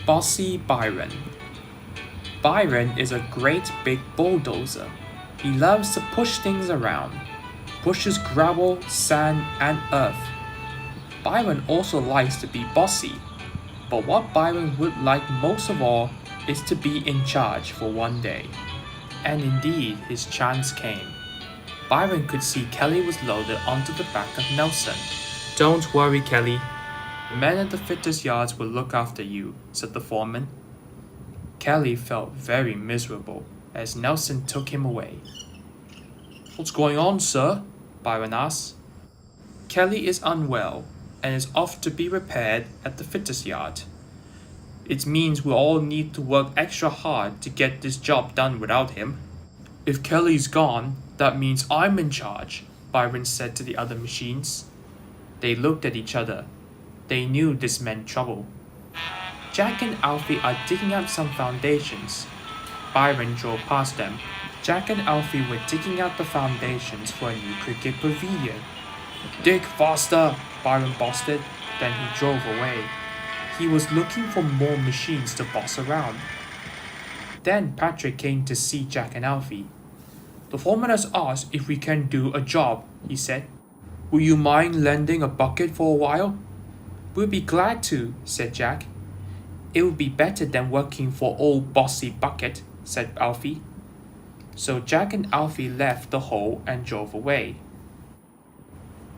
Bossy Byron. Byron is a great big bulldozer. He loves to push things around, pushes gravel, sand, and earth. Byron also likes to be bossy, but what Byron would like most of all is to be in charge for one day. And indeed, his chance came. Byron could see Kelly was loaded onto the back of Nelson. "Don't worry, Kelly. The men at the fitters' yards will look after you," said the foreman. Kelly felt very miserable as Nelson took him away. "What's going on, sir?" Byron asked. "Kelly is unwell and is off to be repaired at the fitters' yard. It means we all need to work extra hard to get this job done without him." "If Kelly's gone, that means I'm in charge," Byron said to the other machines. They looked at each other. They knew this meant trouble. Jack and Alfie are digging out some foundations. Byron drove past them. Jack and Alfie were digging out the foundations for a new cricket pavilion. "Dig faster," Byron boasted. Then he drove away. He was looking for more machines to boss around. Then Patrick came to see Jack and Alfie. "The foreman has asked if we can do a job," he said. "Would you mind lending a bucket for a while?" "We'll be glad to," said Jack. "It would be better than working for old Bossy Bucket," said Alfie. So Jack and Alfie left the hole and drove away.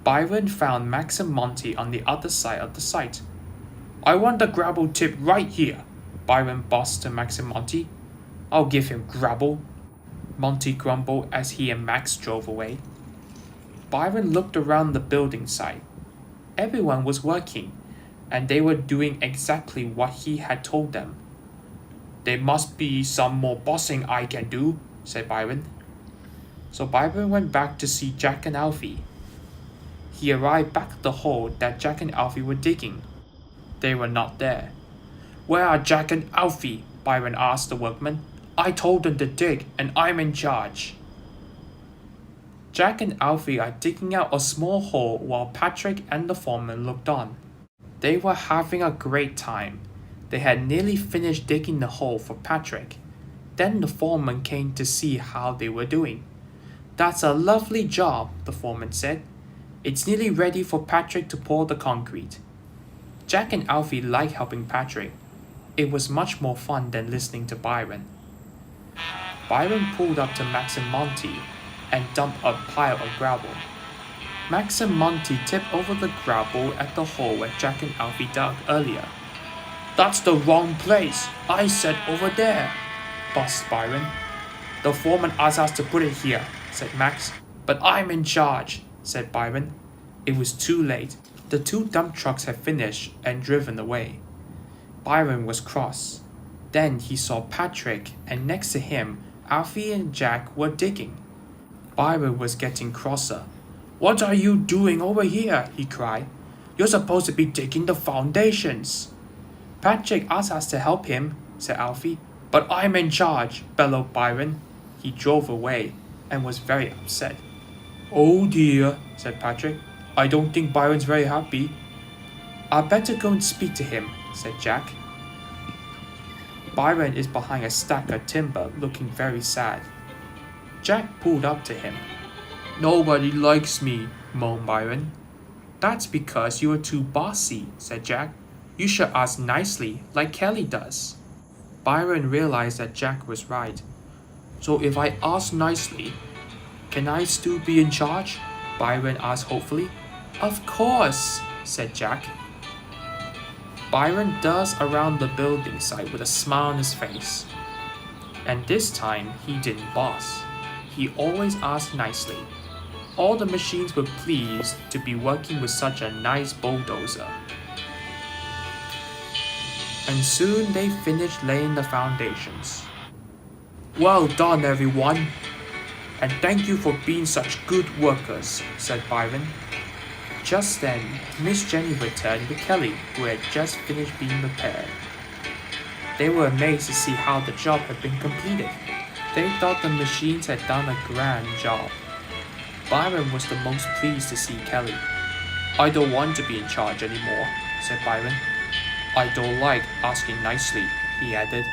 Byron found Max and Monty on the other side of the site. "I want the gravel tip right here," Byron bossed to Max and Monty. "I'll give him gravel," Monty grumbled as he and Max drove away. Byron looked around the building site. Everyone was working, and they were doing exactly what he had told them. "There must be some more bossing I can do," said Byron. So Byron went back to see Jack and Alfie. He arrived back at the hole that Jack and Alfie were digging. They were not there. "Where are Jack and Alfie?" Byron asked the workmen. "I told them to dig, and I'm in charge." Jack and Alfie are digging out a small hole while Patrick and the foreman looked on. They were having a great time. They had nearly finished digging the hole for Patrick. Then the foreman came to see how they were doing. "That's a lovely job," the foreman said. "It's nearly ready for Patrick to pour the concrete." Jack and Alfie liked helping Patrick. It was much more fun than listening to Byron. Byron pulled up to Max and Monty and dumped a pile of gravel. Max and Monty tipped over the gravel at the hole where Jack and Alfie dug earlier. "That's the wrong place. I said over there," bossed Byron. "The foreman asked us to put it here," said Max. "But I'm in charge," said Byron. It was too late. The two dump trucks had finished and driven away. Byron was cross. Then he saw Patrick, and next to him, Alfie and Jack were digging. Byron was getting crosser. "What are you doing over here?" he cried. "You're supposed to be digging the foundations." "Patrick asked us to help him," said Alfie. "But I'm in charge," bellowed Byron. He drove away and was very upset. "Oh dear," said Patrick. "I don't think Byron's very happy." "I'd better go and speak to him," said Jack. Byron is behind a stack of timber looking very sad. Jack pulled up to him. "Nobody likes me," moaned Byron. "That's because you are too bossy," said Jack. "You should ask nicely, like Kelly does." Byron realized that Jack was right. "So if I ask nicely, can I still be in charge?" Byron asked hopefully. "Of course," said Jack. Byron dozed around the building site with a smile on his face. And this time, he didn't boss. He always asked nicely. All the machines were pleased to be working with such a nice bulldozer. And soon they finished laying the foundations. "Well done, everyone. And thank you for being such good workers," said Byron. Just then, Miss Jenny returned with Kelly, who had just finished being repaired. They were amazed to see how the job had been completed. They thought the machines had done a grand job. Byron was the most pleased to see Kelly. "I don't want to be in charge anymore," said Byron. I don't like asking nicely, he added.